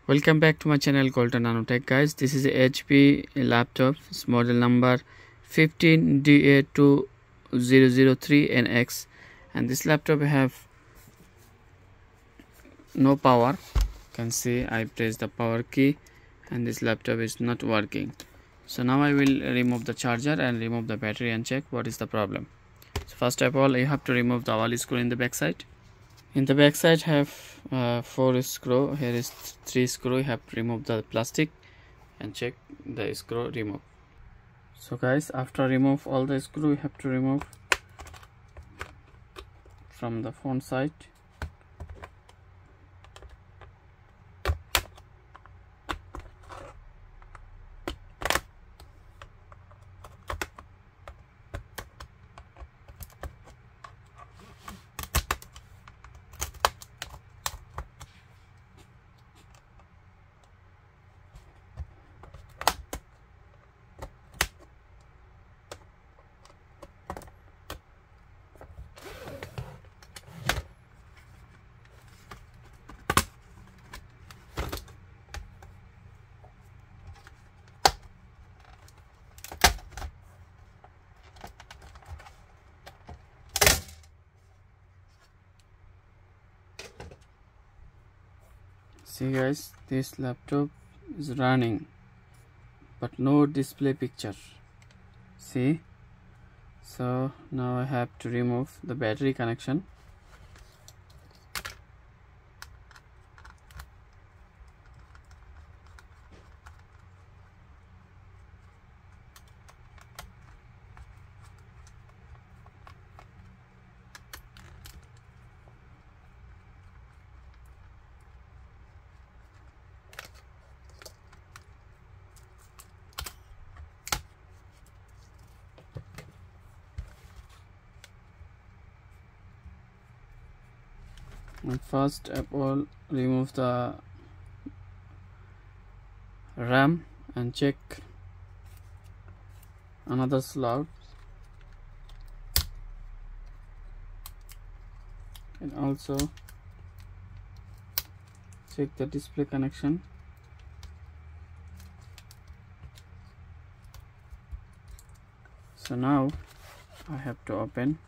Welcome back to my channel Golden Nanotech, guys. This is a HP laptop. It's model number 15DA2003NX, and this laptop have no power. You can see I press the power key and this laptop is not working. So now I will remove the charger and remove the battery and check what is the problem. So first of all, you have to remove the all screw in the back side. In the back side have 4 screw. Here is 3 screw. You have to remove the plastic and check the screw remove. So guys, after remove all the screw, you have to remove from the front side. See guys, this laptop is running but no display picture. See, so now I have to remove the battery connection. And first of all, remove the RAM and check another slot, and also check the display connection. So now I have to open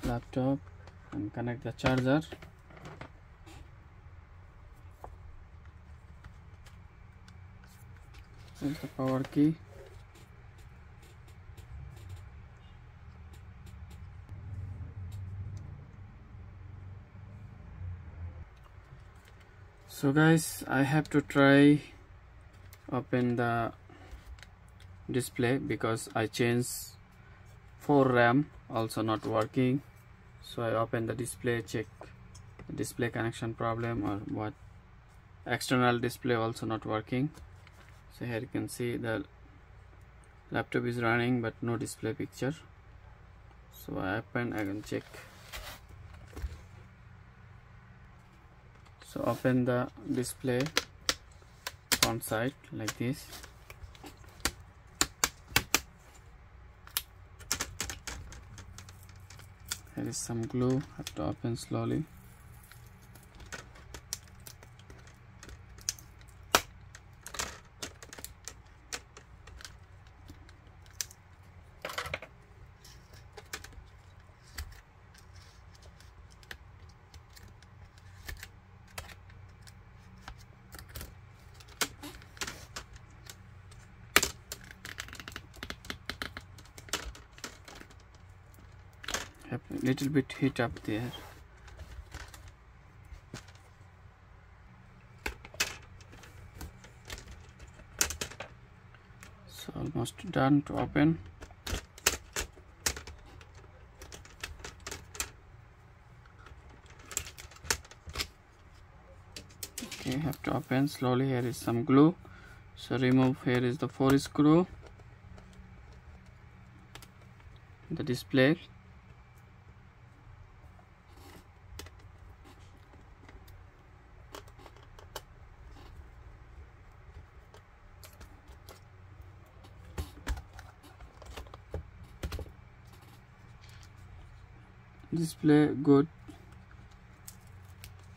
laptop and connect the charger. Here's the power key. So guys, I have to try open the display because I changed 4 RAM, also not working. So I open the display, check the display connection problem or what. External display also not working. So here you can see the laptop is running but no display picture. So I open, I can check. So open the display front side like this. There is some glue, have to open slowly. Have a little bit heat up there. So almost done to open. Okay, have to open slowly. Here is some glue. So remove, here is the 4 screw, the display. Display good,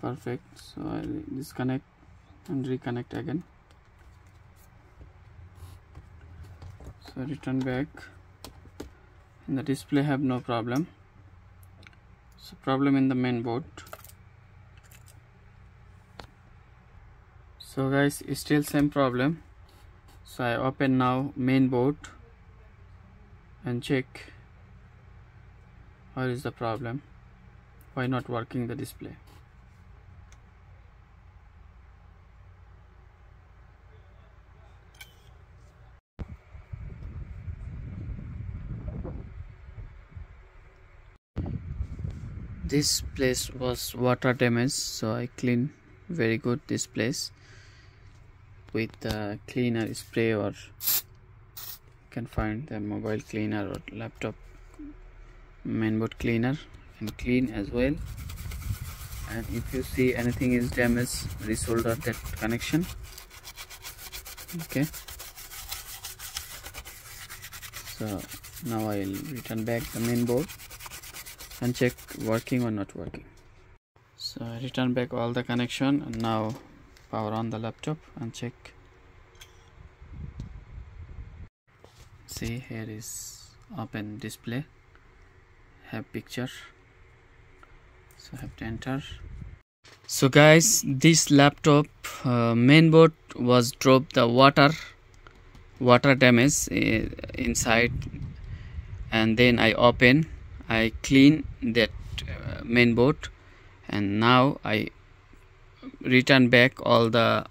perfect. So I disconnect and reconnect again. So return back, and the display have no problem. So problem in the main board. So guys, it's still same problem. So I open now main board and check what is the problem, why not working the display. This place was water damage, so I clean very good this place with the cleaner spray, or you can find the mobile cleaner or laptop mainboard cleaner, and clean as well. And if you see anything is damaged, resolder that connection. Okay, so now I'll return back the main board and check working or not working. So I return back all the connection, and now power on the laptop and check. See, here is open display, have picture, so have to enter. So guys, this laptop mainboard was dropped the water damage inside, and then I clean that mainboard, and now I return back all the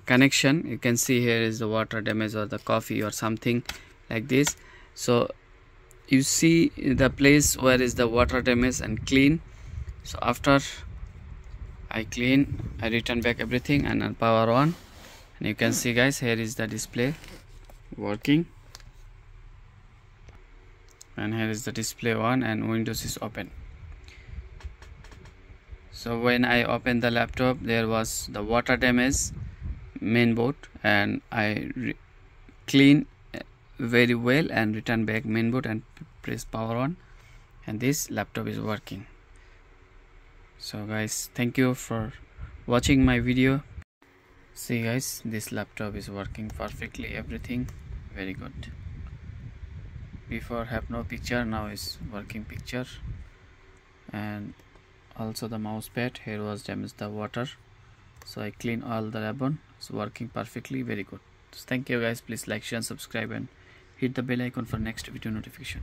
connection. You can see here is the water damage or the coffee or something like this. So you see the place where is the water damage and clean. So after I clean, I return back everything and I'll power on, and you can see guys, here is the display working, and here is the display on, and Windows is open. So when I opened the laptop, there was the water damage mainboard, and I clean very well and return back mainboard and press power on, and this laptop is working. So guys, thank you for watching my video. See guys, this laptop is working perfectly, everything very good. Before have no picture, now is working picture. And also the mouse pad, here was damaged the water, so I clean all the ribbon. It's working perfectly, very good. So thank you guys, please like, share and subscribe, and hit the bell icon for next video notification.